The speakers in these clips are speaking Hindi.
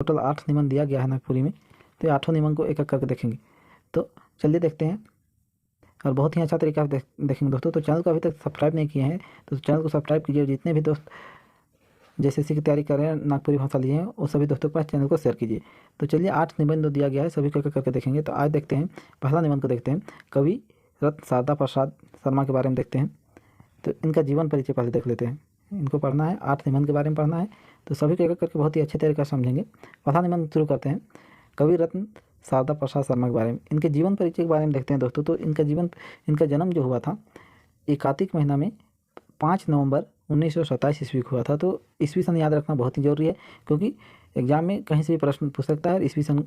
टोटल 8 निबंध दिया गया है नागपुरी में, तो ये 8 निबंध को एक एक करके देखेंगे। तो चलिए देखते हैं, और बहुत ही अच्छा तरीका से देखेंगे दोस्तों। तो चैनल को अभी तक सब्सक्राइब नहीं किए हैं तो चैनल को सब्सक्राइब कीजिए। जितने भी दोस्त जैसे की तैयारी कर रहे हैं, नागपुरी भाषा लिए हैं, वो सभी दोस्तों के पास चैनल को शेयर कीजिए। तो चलिए 8 निबंध दिया गया है, सभी को एक एक करके देखेंगे। तो आज देखते हैं पहला निबंध को देखते हैं, कवि रत्न शारदा प्रसाद शर्मा के बारे में देखते हैं। तो इनका जीवन परिचय पहले देख लेते हैं, इनको पढ़ना है, 8 निबंध के बारे में पढ़ना है, तो सभी को एक एक करके बहुत ही अच्छे तरीके से समझेंगे। पहला निबंध शुरू करते हैं, कवि रत्न शारदा प्रसाद शर्मा के बारे में। इनके जीवन परिचय के बारे में देखते हैं दोस्तों। तो इनका जन्म जो हुआ था ये कार्तिक महीना में 5 नवंबर 1927 ईस्वी को हुआ था। तो ईस्वी सन याद रखना बहुत ही जरूरी है, क्योंकि एग्जाम में कहीं से भी प्रश्न पूछ सकता है, ईस्वी सन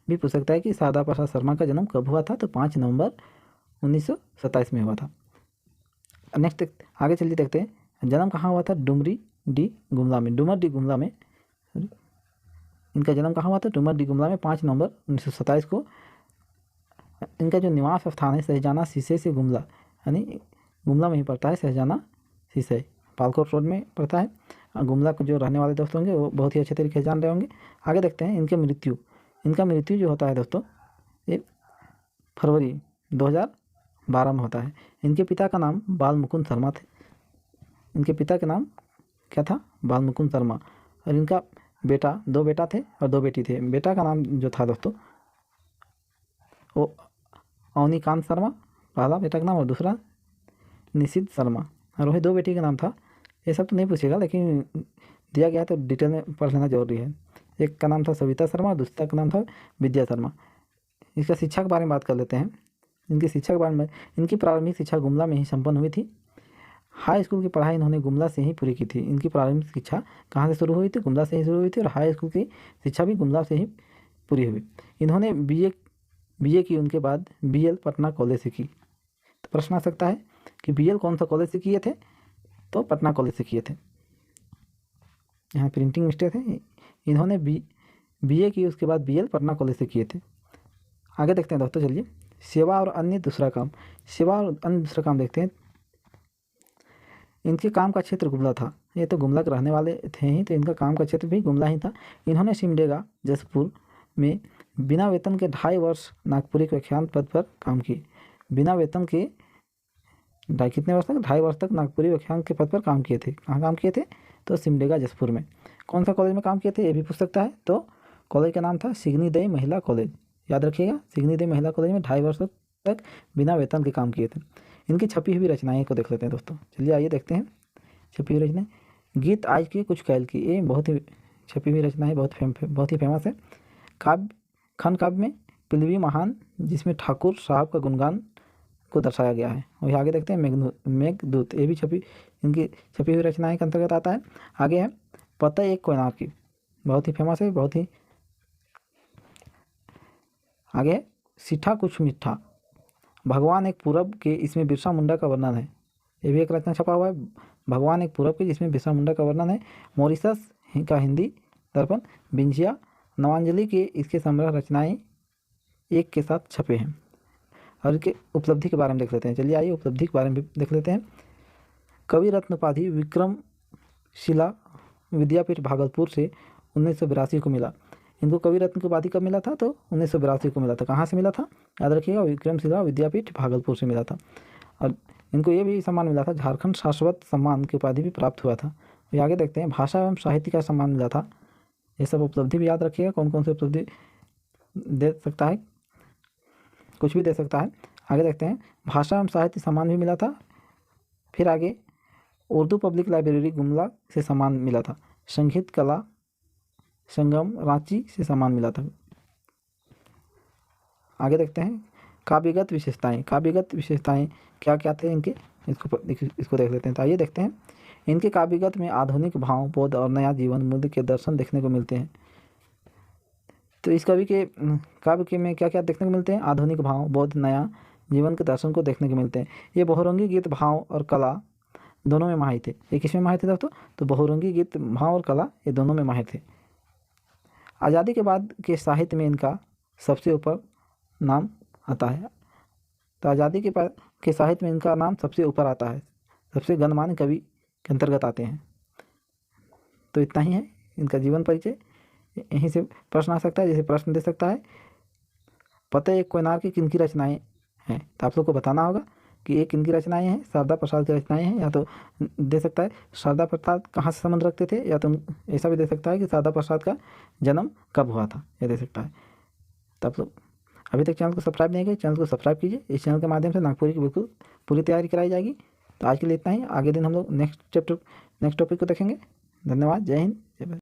भी पूछ सकता है कि शारदा प्रसाद शर्मा का जन्म कब हुआ था। तो 5 नवंबर 1927 में हुआ था। नेक्स्ट आगे चलिए देखते हैं, जन्म कहाँ हुआ था, डुमरी डी गुमला में, डुमर डी गुमला में। इनका जन्म कहाँ हुआ था, डुमर डी गुमला में 5 नवंबर 1927 को। इनका जो निवास स्थान है सहजाना सीसे से गुमला, यानी गुमला में ही पड़ता है सहजाना सीसे, पालकोट रोड में पड़ता है। गुमला को जो रहने वाले दोस्त होंगे वो बहुत ही अच्छे तरीके से जान रहे होंगे। आगे देखते हैं इनका मृत्यु जो होता है दोस्तों ये फरवरी 2012 में होता है। इनके पिता का नाम बाल मुकुंद शर्मा थे, इनके पिता का नाम क्या था, बाल मुकुंद शर्मा। और इनका दो बेटा थे और 2 बेटी थे। बेटा का नाम जो था दोस्तों वो अवनीकांत शर्मा, पहला बेटा का नाम, और दूसरा निशित शर्मा। और वही 2 बेटी का नाम था। ये सब तो नहीं पूछेगा, लेकिन दिया गया है तो डिटेल में पढ़ लेना जरूरी है। एक का नाम था सविता शर्मा और दूसरा का नाम था विद्या शर्मा। इसका शिक्षा के बारे में बात कर लेते हैं। इनकी शिक्षा के बारे में, इनकी प्रारंभिक शिक्षा गुमला में ही संपन्न हुई थी। हाई स्कूल की पढ़ाई इन्होंने गुमला से ही पूरी की थी। इनकी प्रारंभिक शिक्षा कहाँ से शुरू हुई थी, गुमला से ही शुरू हुई थी, और हाई स्कूल की शिक्षा भी गुमला से ही पूरी हुई। इन्होंने बीए की, उनके बाद बीएल पटना कॉलेज से की। तो प्रश्न आ सकता है कि बीएल कौन सा कॉलेज से किए थे, तो पटना कॉलेज से किए थे। यहाँ प्रिंटिंग मिस्टेक है। इन्होंने बीए की, उसके बाद बीएल पटना कॉलेज से किए थे। आगे देखते हैं दोस्तों, चलिए सेवा और अन्य दूसरा काम देखते हैं। इनके काम का क्षेत्र गुमला था, ये तो गुमला के रहने वाले थे ही, तो इनका काम का क्षेत्र भी गुमला ही था। इन्होंने सिमडेगा जसपुर में बिना वेतन के 2.5 वर्ष नागपुरी के व्याख्यान पद पर काम किए। बिना वेतन के कितने वर्ष तक, 2.5 वर्ष तक नागपुरी व्याख्यान के पद पर काम किए थे। कहाँ काम किए थे, तो सिमडेगा जसपुर में। कौन सा कॉलेज में काम किए थे, ये भी पूछ सकता है। तो कॉलेज का नाम था सिग्नीदय महिला कॉलेज, याद रखिएगा, सिग्नीदय महिला कॉलेज में 2.5 वर्ष तक बिना वेतन के काम किए थे। इनकी छपी हुई रचनाएं को देख लेते हैं दोस्तों। चलिए आइए देखते हैं छपी हुई रचनाएं। गीत आज की कुछ कैल की, ये बहुत ही छपी हुई रचना है, बहुत ही फेमस है। खंड काव्य में पिलवी महान, जिसमें ठाकुर साहब का गुणगान को दर्शाया गया है। वही आगे देखते हैं मेघदूत, ये भी इनकी छपी हुई रचनाएं के अंतर्गत आता है। आगे है पता एक कोयनार की, बहुत ही फेमस है, बहुत ही। आगे सीठा कुछ मीठा, भगवान एक पूरब के, इसमें बिरसा मुंडा का वर्णन है। ये भी एक रचना छपा हुआ है, भगवान एक पूरब के, जिसमें बिरसा मुंडा का वर्णन है। मॉरिशस का हिंदी दर्पण, बिंजिया, नवांजलि के इसके संग्रह रचनाएं एक के साथ छपे हैं। और इनके उपलब्धि के बारे में देख लेते हैं। चलिए आइए उपलब्धि के बारे में भी देख लेते हैं। कवि रत्न उपाधि विक्रमशिला विद्यापीठ भागलपुर से 1982 को मिला। इनको कवि रत्न की उपाधि कब मिला था, तो 1982 को मिला था। कहाँ से मिला था, याद रखिएगा, विक्रमशिला विद्यापीठ भागलपुर से मिला था। और इनको ये भी सम्मान मिला था, झारखंड शाश्वत सम्मान की उपाधि भी प्राप्त हुआ था। ये आगे देखते हैं, भाषा एवं साहित्य का सम्मान मिला था। ये सब उपलब्धि भी याद रखिएगा, कौन कौन सी उपलब्धि दे सकता है, कुछ भी दे सकता है। आगे देखते हैं, भाषा एवं साहित्य सम्मान भी मिला था। फिर आगे उर्दू पब्लिक लाइब्रेरी गुमला से सम्मान मिला था। संगीत कला संगम रांची से सम्मान मिला था। आगे देखते हैं काव्यगत विशेषताएं क्या क्या थे इनके, इसको देख लेते हैं। तो आइए देखते हैं, इनके काव्यगत में आधुनिक भाव, बोध और नया जीवन मूल्य के दर्शन देखने को मिलते हैं। तो इस काव्य के में क्या क्या देखने को मिलते हैं, आधुनिक भाव, बोध, नया जीवन के दर्शन को देखने को मिलते हैं। ये बहुरंगी गीत, भाव और कला दोनों में माहिर थे। ये किसमें माहिर थे दोस्तों, तो बहुरंगी गीत, भाव और कला ये दोनों में माहिर थे। आज़ादी के बाद के साहित्य में इनका सबसे ऊपर नाम आता है। तो आज़ादी के बाद के साहित्य में इनका नाम सबसे ऊपर आता है, सबसे गणमान्य कवि के अंतर्गत आते हैं। तो इतना ही है इनका जीवन परिचय। यहीं से प्रश्न आ सकता है। जैसे प्रश्न दे सकता है पते एक कोयनार की किन की रचनाएँ हैं, तो आप लोग को बताना होगा कि ये किन की रचनाएँ हैं। शारदा प्रसाद की रचनाएँ हैं, या तो दे सकता है शारदा प्रसाद कहाँ से संबंध रखते थे, या तो ऐसा भी दे सकता है कि शारदा प्रसाद का जन्म कब हुआ था, ये दे सकता है। तो आप लोग अभी तक चैनल को सब्सक्राइब नहीं किए, चैनल को सब्सक्राइब कीजिए। इस चैनल के माध्यम से नागपुरी की बिल्कुल पूरी तैयारी कराई जाएगी। तो आज के लिए इतना ही, आगे दिन हम लोग नेक्स्ट टॉपिक को देखेंगे। धन्यवाद, जय हिंद, जय भारत।